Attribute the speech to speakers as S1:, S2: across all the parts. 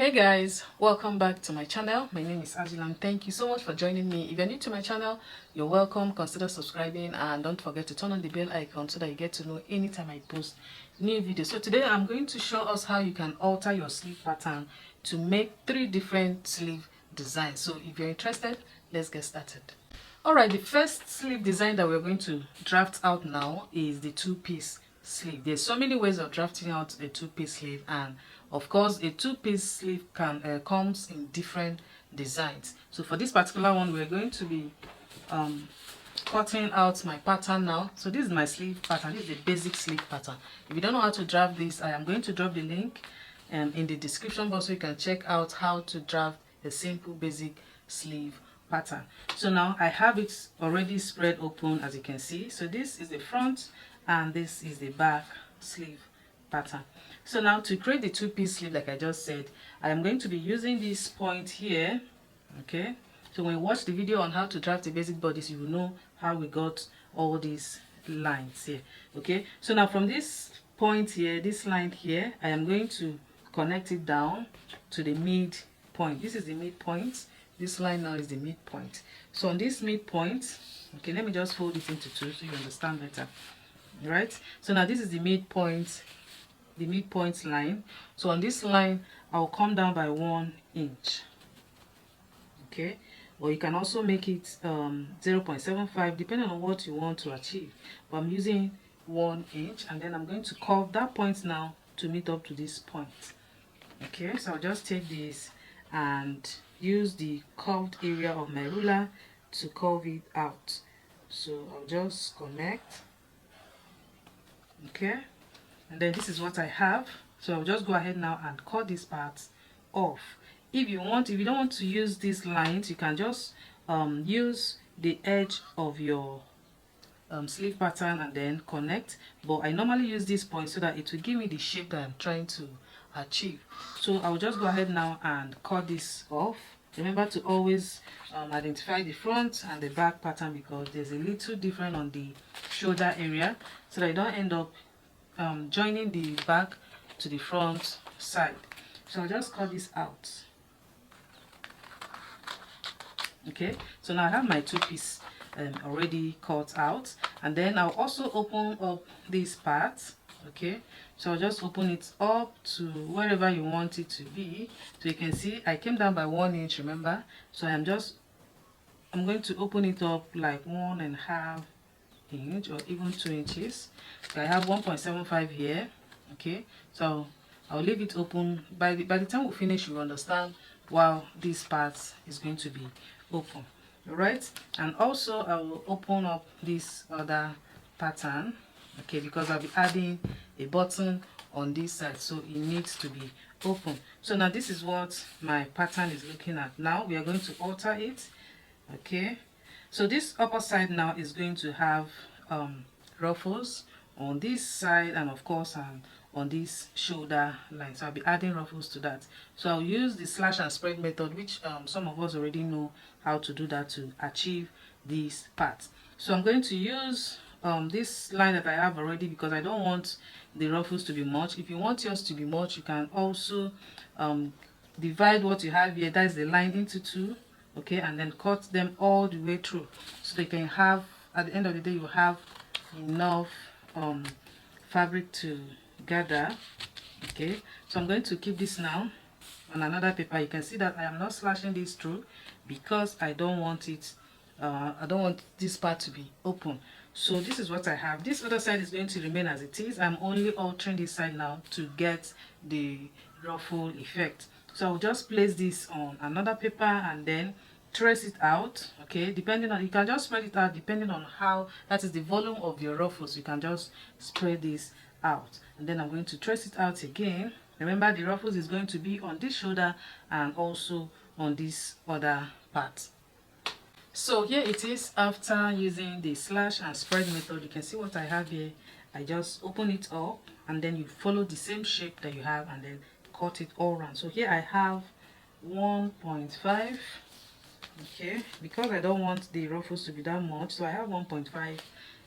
S1: Hey guys, welcome back to my channel. My name is Ajulam. Thank you so much for joining me. If you're new to my channel, you're welcome. Consider subscribing and don't forget to turn on the bell icon so that you get to know anytime I post new videos. So today I'm going to show us how you can alter your sleeve pattern to make 3 different sleeve designs. So if you're interested, let's get started. Alright, the first sleeve design that we're going to draft out now is the 2-piece sleeve. There's so many ways of drafting out a 2-piece sleeve, and of course a 2-piece sleeve comes in different designs. So for this particular one, we're going to be cutting out my pattern now. So this is my sleeve pattern. This is the basic sleeve pattern. If you don't know how to draft this, I am going to drop the link in the description box so you can check out how to draft a simple basic sleeve pattern. So now I have it already spread open, as you can see. So this is the front and this is the back sleeve pattern. So now to create the 2-piece sleeve, like I just said, I am going to be using this point here. Okay, so when you watch the video on how to draft a basic bodice, you will know how we got all these lines here. Okay, so now from this point here, this line here, I am going to connect it down to the midpoint. This is the midpoint. This line now is the midpoint. So on this midpoint, okay, let me just fold it into 2 so you understand better. Right, so now this is the midpoint line. So on this line, I'll come down by 1 inch. Okay, or you can also make it 0.75 depending on what you want to achieve, but I'm using 1 inch, and then I'm going to curve that point now to meet up to this point. Okay, so I'll just take this and use the curved area of my ruler to curve it out. So I'll just connect. Okay, and then this is what I have. So I'll just go ahead now and cut this part off. If you don't want to use these lines, you can just use the edge of your sleeve pattern and then connect, but I normally use this point so that it will give me the shape that I'm trying to achieve. So I'll just go ahead now and cut this off. Remember to always identify the front and the back pattern, because there's a little different on the shoulder area, so that you don't end up joining the back to the front side. So I'll just cut this out. Okay, so now I have my 2-piece already cut out, and then I'll also open up this part. Okay, so I'll just open it up to wherever you want it to be. So you can see I came down by 1 inch, remember. So I'm going to open it up like 1.5 inch or even 2 inches. So I have 1.75 here. Okay, so I'll leave it open. By the time we finish, you'll understand why this part is going to be open. All right, and also I will open up this other pattern. Okay, because I'll be adding a button on this side, so it needs to be open. So now this is what my pattern is looking at. Now we are going to alter it. Okay, so this upper side now is going to have ruffles on this side, and of course on this shoulder line. So I'll be adding ruffles to that. So I'll use the slash and spread method, which some of us already know how to do that to achieve these parts. So I'm going to use this line that I have already, because I don't want the ruffles to be much. If you want yours to be much, you can also divide what you have here, that is the line, into 2. Okay, and then cut them all the way through, so they can have, at the end of the day, you have enough fabric to gather. Okay, so I'm going to keep this now on another paper. You can see that I am not slashing this through because I don't want it I don't want this part to be open. So this is what I have. This other side is going to remain as it is. I'm only altering this side now to get the ruffle effect. So I'll just place this on another paper and then trace it out. Okay, depending on, you can just spread it out depending on how, that is the volume of your ruffles. You can just spread this out, and then I'm going to trace it out again. Remember, the ruffles is going to be on this shoulder and also on this other part. So here it is after using the slash and spread method. You can see what I have here. I just open it up and then you follow the same shape that you have and then cut it all around. So here I have 1.5. okay, because I don't want the ruffles to be that much, so I have 1.5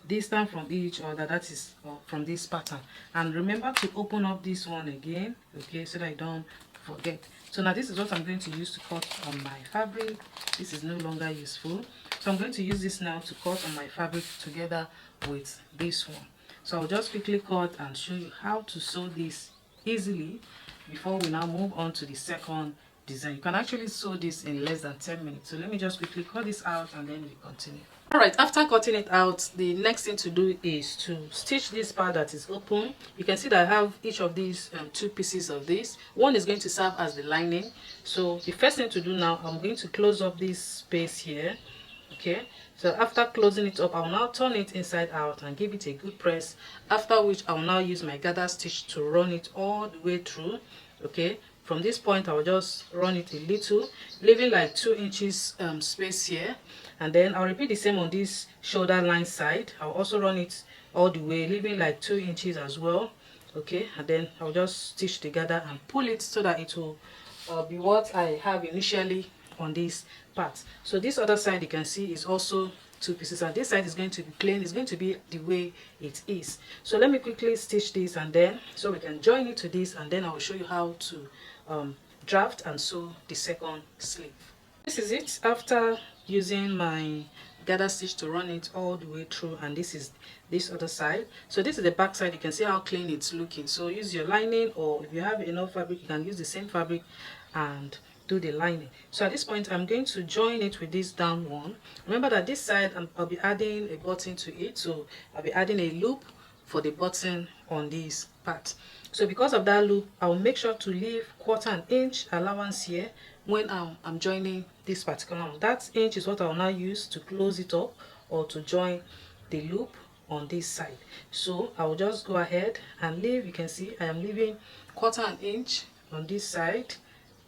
S1: distance from each other, that is from this pattern. And remember to open up this one again, okay, so that I don't forget. So now this is what I'm going to use to cut on my fabric. This is no longer useful, so I'm going to use this now to cut on my fabric together with this one. So I'll just quickly cut and show you how to sew this easily before we now move on to the second design. You can actually sew this in less than 10 minutes. So let me just quickly cut this out and then we continue. Alright, after cutting it out, the next thing to do is to stitch this part that is open. You can see that I have each of these two pieces of this. One is going to serve as the lining. So the first thing to do now, I'm going to close up this space here. Okay, so after closing it up, I'll now turn it inside out and give it a good press, after which I'll now use my gather stitch to run it all the way through. Okay, from this point I'll just run it a little, leaving like 2 inches space here, and then I'll repeat the same on this shoulder line side. I'll also run it all the way, leaving like 2 inches as well. Okay, and then I'll just stitch together and pull it so that it will be what I have initially on this part. So this other side, you can see, is also 2 pieces, and this side is going to be plain. It's going to be the way it is. So let me quickly stitch this, and then so we can join it to this, and then I'll show you how to draft and sew the second sleeve. This is it after using my gather stitch to run it all the way through, and this is this other side. So this is the back side. You can see how clean it's looking. So use your lining, or if you have enough fabric, you can use the same fabric and do the lining. So at this point, I'm going to join it with this down one. Remember that this side I'll be adding a button to it, so I'll be adding a loop for the button on this part. So because of that loop, I'll make sure to leave 1/4 inch allowance here when I'm joining this particular one. That inch is what I'll now use to close it up or to join the loop on this side. So I'll just go ahead and leave. You can see I am leaving 1/4 inch on this side.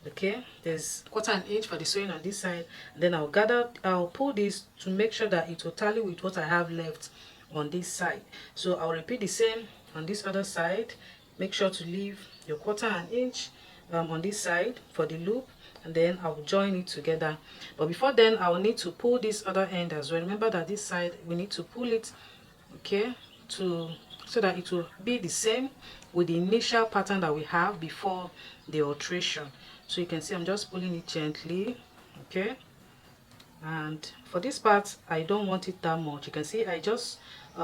S1: Okay, there's 1/4 inch for the sewing on this side. Then I'll pull this to make sure that it will tally with what I have left on this side. So I'll repeat the same on this other side. Make sure to leave your 1/4 inch on this side for the loop, and then I'll join it together. But before then, I will need to pull this other end as well. Remember that this side we need to pull it, okay, so that it will be the same with the initial pattern that we have before the alteration. So you can see I'm just pulling it gently, okay. And for this part, I don't want it that much. You can see I just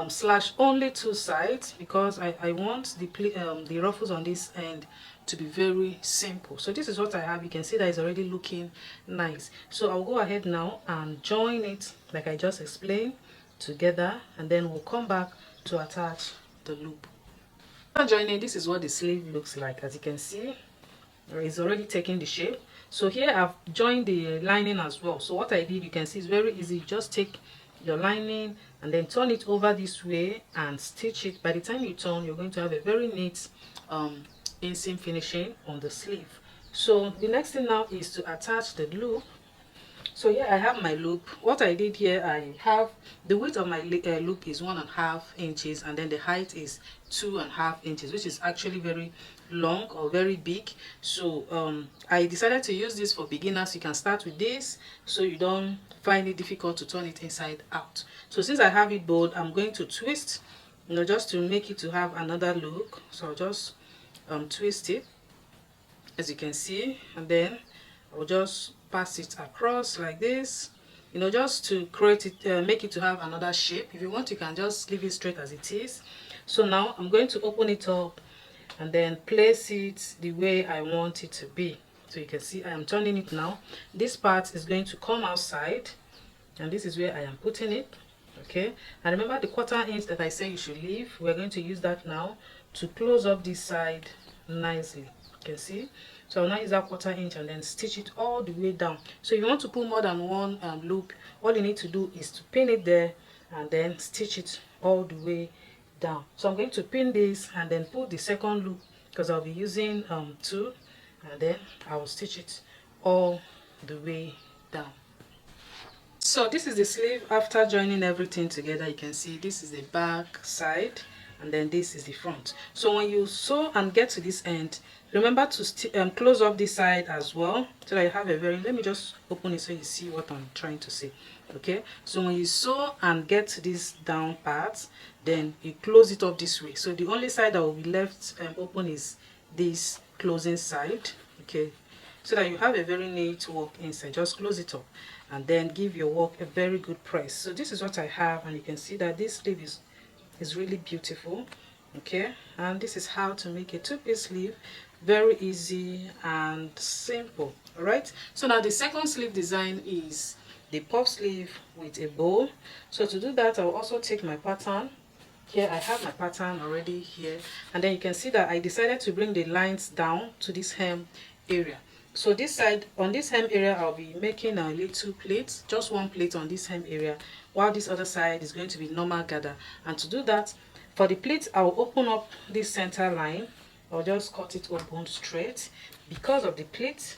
S1: slash only 2 sides because I want the ruffles on this end to be very simple. So this is what I have. You can see that it's already looking nice. So I'll go ahead now and join it like I just explained together, and then we'll come back to attach the loop. After joining, this is what the sleeve looks like. As you can see, it's already taking the shape. So here I've joined the lining as well. So what I did, you can see, it's very easy. Just take your lining and then turn it over this way and stitch it. By the time you turn, you're going to have a very neat inseam finishing on the sleeve. So the next thing now is to attach the loop. So here I have my loop. What I did here, I have the width of my loop is 1.5 inches, and then the height is 2.5 inches, which is actually very long or very big. So I decided to use this for beginners. You can start with this so you don't find it difficult to turn it inside out. So since I have it bold, I'm going to twist, just to make it to have another look. So I'll just twist it, as you can see, and then I'll just pass it across like this, just to create it, make it to have another shape. If you want, you can just leave it straight as it is. So now I'm going to open it up and then place it the way I want it to be. So you can see I am turning it now. This part is going to come outside, and this is where I am putting it. Okay, and remember the 1/4 inch that I say you should leave. We're going to use that now to close up this side nicely. You can see. So I'll now use that 1/4 inch and then stitch it all the way down. So if you want to put more than one loop, all you need to do is to pin it there and then stitch it all the way down. So I'm going to pin this and then put the second loop, because I'll be using 2, and then I will stitch it all the way down. So this is the sleeve after joining everything together. You can see this is the back side, and then this is the front. So when you sew and get to this end, remember to close up this side as well, so that you have a very, let me just open it so you see what I'm trying to say. Okay, so when you sew and get to this down part, then you close it up this way. So the only side that will be left open is this closing side. okay, so that you have a very neat work inside. Just close it up and then give your work a very good press. So this is what I have, and you can see that this sleeve is really beautiful. Okay, and this is how to make a two-piece sleeve. Very easy and simple. All right, so now the second sleeve design is the puff sleeve with a bow. So to do that, I'll also take my pattern. Here I have my pattern already here, and then you can see that I decided to bring the lines down to this hem area. So this side, on this hem area, I'll be making a little plait, just one plait on this hem area, while this other side is going to be normal gather. And to do that, for the pleat, I'll open up this center line. I'll just cut it open straight because of the pleat.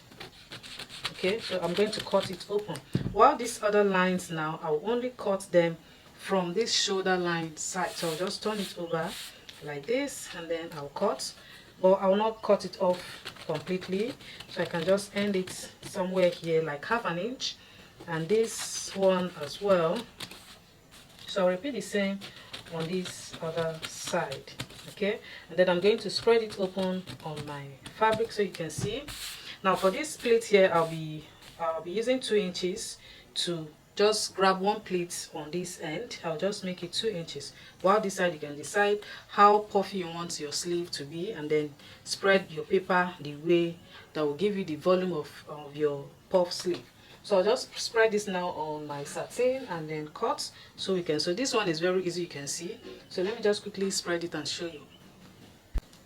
S1: Okay, so I'm going to cut it open. While these other lines now, I'll only cut them from this shoulder line side. So I'll just turn it over like this, and then I'll cut, but I'll not cut it off completely. So I can just end it somewhere here like half an inch, and this one as well. So I'll repeat the same on this other side. Okay, and then I'm going to spread it open on my fabric so you can see. Now for this pleat here, I'll be using 2 inches to just grab one pleat on this end. I'll just make it 2 inches. While this side, you can decide how puffy you want your sleeve to be, and then spread your paper the way that will give you the volume of your puff sleeve. So I'll just spread this now on my satin and then cut so we can. So this one is very easy, you can see. So let me just quickly spread it and show you.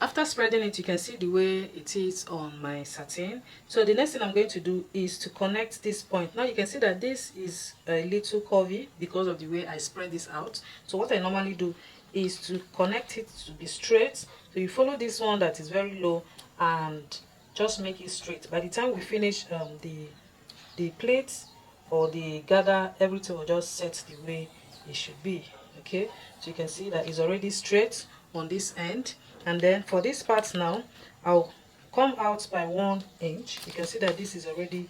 S1: After spreading it, you can see the way it is on my satin. So the next thing I'm going to do is to connect this point. Now you can see that this is a little curvy because of the way I spread this out. So what I normally do is to connect it to be straight. So you follow this one that is very low and just make it straight. By the time we finish the plate or the gather, everything will just set the way it should be. Okay, so you can see that it's already straight on this end. And then for this part now, I'll come out by 1 inch. You can see that this is already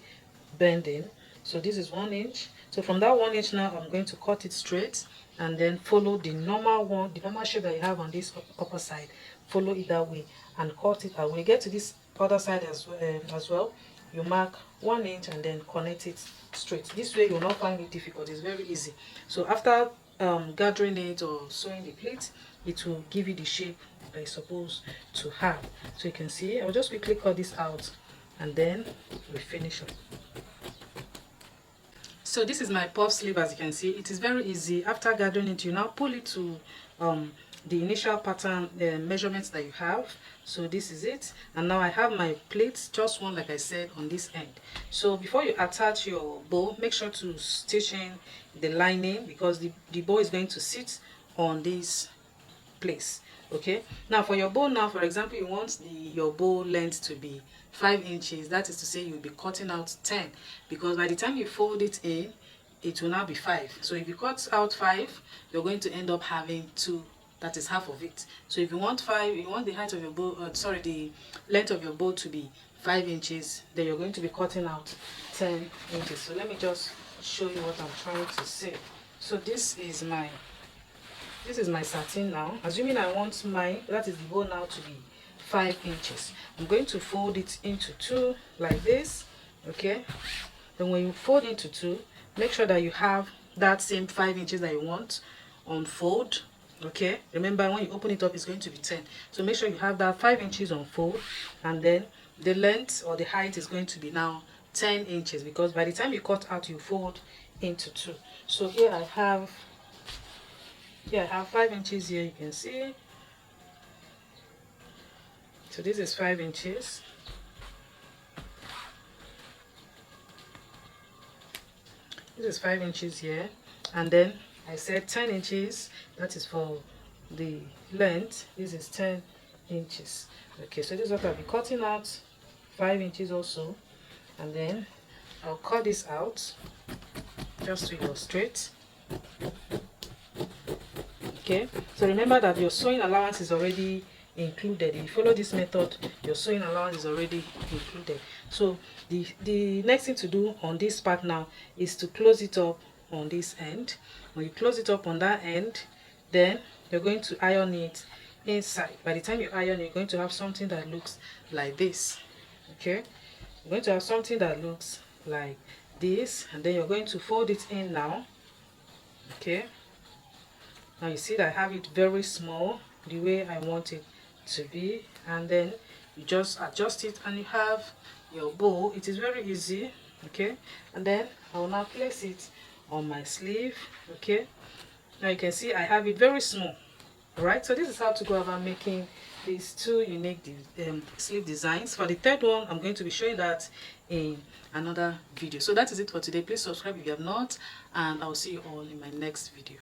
S1: bending. So this is 1 inch. So from that 1 inch now, I'm going to cut it straight and then follow the normal one, the normal shape that you have on this upper side. Follow it that way and cut it out. When you get to this other side as well, you mark 1 inch and then connect it straight. This way you'll not find it difficult. It's very easy. So after gathering it or sewing the plate, it will give you the shape that it's supposed to have. So you can see, I'll just quickly cut this out and then we finish up. So this is my puff sleeve. As you can see, it is very easy. After gathering it, you now pull it to the initial pattern measurements that you have. So this is it, and now I have my plates, just one like I said, on this end. So before you attach your bow, make sure to stitch in the lining because the bow is going to sit on this place. Okay, now for your bow, now for example, you want your bow length to be 5 inches. That is to say you'll be cutting out 10, because by the time you fold it in, it will now be 5. So if you cut out 5, you're going to end up having 2. That is half of it. So if you want 5, you want the height of your bow, the length of your bow to be 5 inches, then you're going to be cutting out 10 inches. So let me just show you what I'm trying to say. So this is my satin now. Assuming I want that is the bow now to be 5 inches. I'm going to fold it into 2 like this. Okay. Then when you fold into 2, make sure that you have that same 5 inches that you want on fold. Okay, remember when you open it up, it's going to be 10. So make sure you have that 5 inches on fold, and then the length or the height is going to be now 10 inches, because by the time you cut out, you fold into 2. So here I have 5 inches here, you can see. So this is 5 inches. This is 5 inches here, and then I said 10 inches, that is for the length. This is 10 inches. Okay, so this is what I'll be cutting out, 5 inches also, and then I'll cut this out just to illustrate. Okay, so remember that your sewing allowance is already included. If you follow this method, your sewing allowance is already included. So the next thing to do on this part now is to close it up on this end. When you close it up on that end, then you're going to iron it inside. By the time you iron, you're going to have something that looks like this. Okay, You're going to have something that looks like this, and then you're going to fold it in now. Okay, now you see that I have it very small, the way I want it to be, and then you just adjust it and you have your bow. It is very easy. Okay, and then I will now place it on my sleeve. Okay, now you can see I have it very small. Alright, so this is how to go about making these two unique sleeve designs. For the third one, I'm going to be showing that in another video. So that is it for today. Please subscribe if you have not, and I'll see you all in my next video.